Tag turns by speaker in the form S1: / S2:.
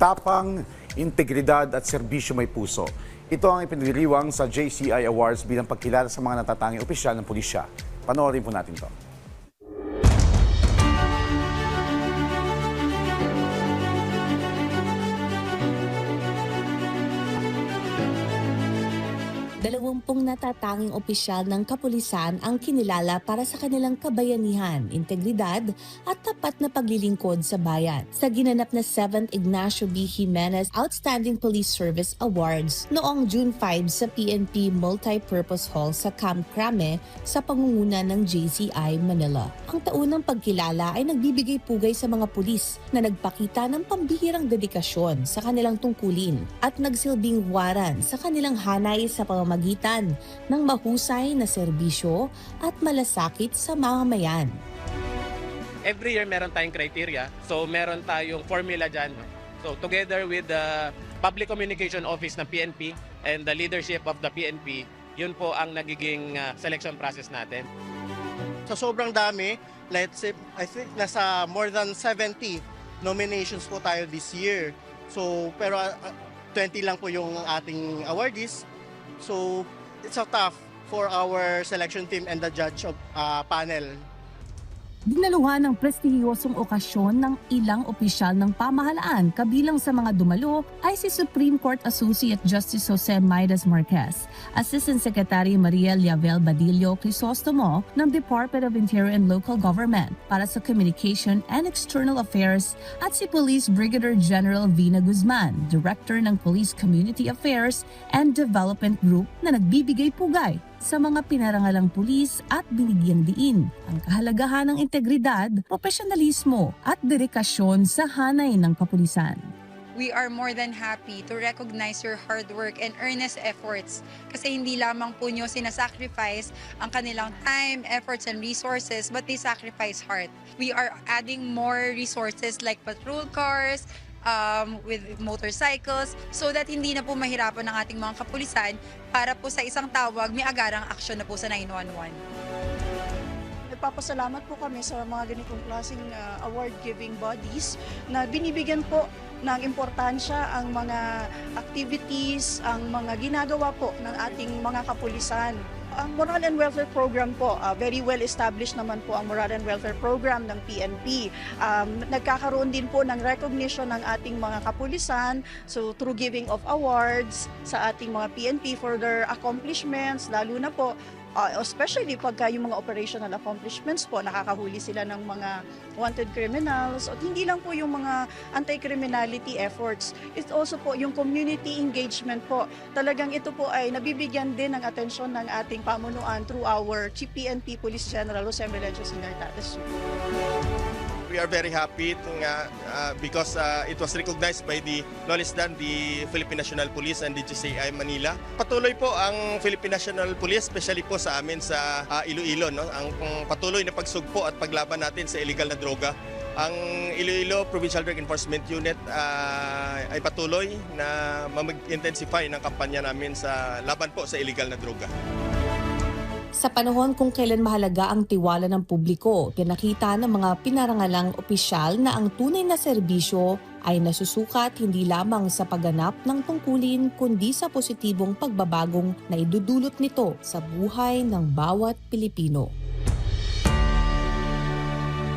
S1: Tapang, integridad at serbisyo may puso. Ito ang ipinagdiriwang sa JCI Awards bilang pagkilala sa mga natatanging opisyal ng pulisya. Panoorin po natin to.
S2: Dalawampung natatanging opisyal ng kapulisan ang kinilala para sa kanilang kabayanihan, integridad at tapat na paglilingkod sa bayan. Sa ginanap na 7th Ignacio B. Jimenez Outstanding Police Service Awards noong June 5 sa PNP Multipurpose Hall sa Camp Crame sa pangunguna ng JCI Manila. Ang taunang pagkilala ay nagbibigay pugay sa mga pulis na nagpakita ng pambihirang dedikasyon sa kanilang tungkulin at nagsilbing huwaran sa kanilang hanay sa pamamagitan ng mahusay na serbisyo at malasakit sa mamamayan.
S3: Every year meron tayong criteria, so meron tayong formula dyan. So together with the Public Communication Office ng PNP and the leadership of the PNP, yun po ang nagiging selection process natin.
S4: Sa sobrang dami, let's say, I think nasa more than 70 nominations po tayo this year. So, pero 20 lang po yung ating awardees. So, it's so tough for our selection team and the judge of panel.
S2: Dinaluhan ng prestihiyosong okasyon ng ilang opisyal ng pamahalaan, kabilang sa mga dumalo ay si Supreme Court Associate Justice Jose Maidas Marquez, Assistant Secretary Maria Liavel Badillo Crisostomo ng Department of Interior and Local Government para sa Communication and External Affairs at si Police Brigadier General Vina Guzman, Director ng Police Community Affairs and Development Group na nagbibigay pugay sa mga pinarangalang pulis at binigyang diin ang kahalagahan ng integridad, profesionalismo at dedikasyon sa hanay ng kapulisan.
S5: We are more than happy to recognize your hard work and earnest efforts kasi hindi lamang po nyo sinasacrifice ang kanilang time, efforts, and resources but they sacrifice heart. We are adding more resources like patrol cars, with motorcycles so that hindi na po mahirapan ng ating mga kapulisan para po sa isang tawag may agarang aksyon na po sa 911.
S6: Nagpapasalamat po kami sa mga ganitong klaseng award-giving bodies na binibigyan po ng importansya ang mga activities, ang mga ginagawa po ng ating mga kapulisan. Ang Moral and Welfare Program po, very well established naman po ang Moral and Welfare Program ng PNP. Nagkakaroon din po ng recognition ng ating mga kapulisan, so through giving of awards sa ating mga PNP for their accomplishments, lalo na po especially pagka yung mga operational accomplishments po, nakakahuli sila ng mga wanted criminals at hindi lang po yung mga anti-criminality efforts. It's also po yung community engagement po. Talagang ito po ay nabibigyan din ng atensyon ng ating pamunuan through our Chief PNP Police General Jose Melencio Sr.
S4: We are very happy because it was recognized by no less than the Philippine National Police and the GCI Manila. Patuloy po ang Philippine National Police, especially po sa amin sa Iloilo, no? Ang patuloy na pagsugpo at paglaban natin sa illegal na droga. Ang Iloilo Provincial Drug Enforcement Unit ay patuloy na mag-intensify ng kampanya namin sa laban po sa illegal na droga.
S2: Sa panahon kung kailan mahalaga ang tiwala ng publiko, pinakita ng mga pinarangalang opisyal na ang tunay na serbisyo ay nasusukat hindi lamang sa pagganap ng tungkulin kundi sa positibong pagbabagong na idudulot nito sa buhay ng bawat Pilipino.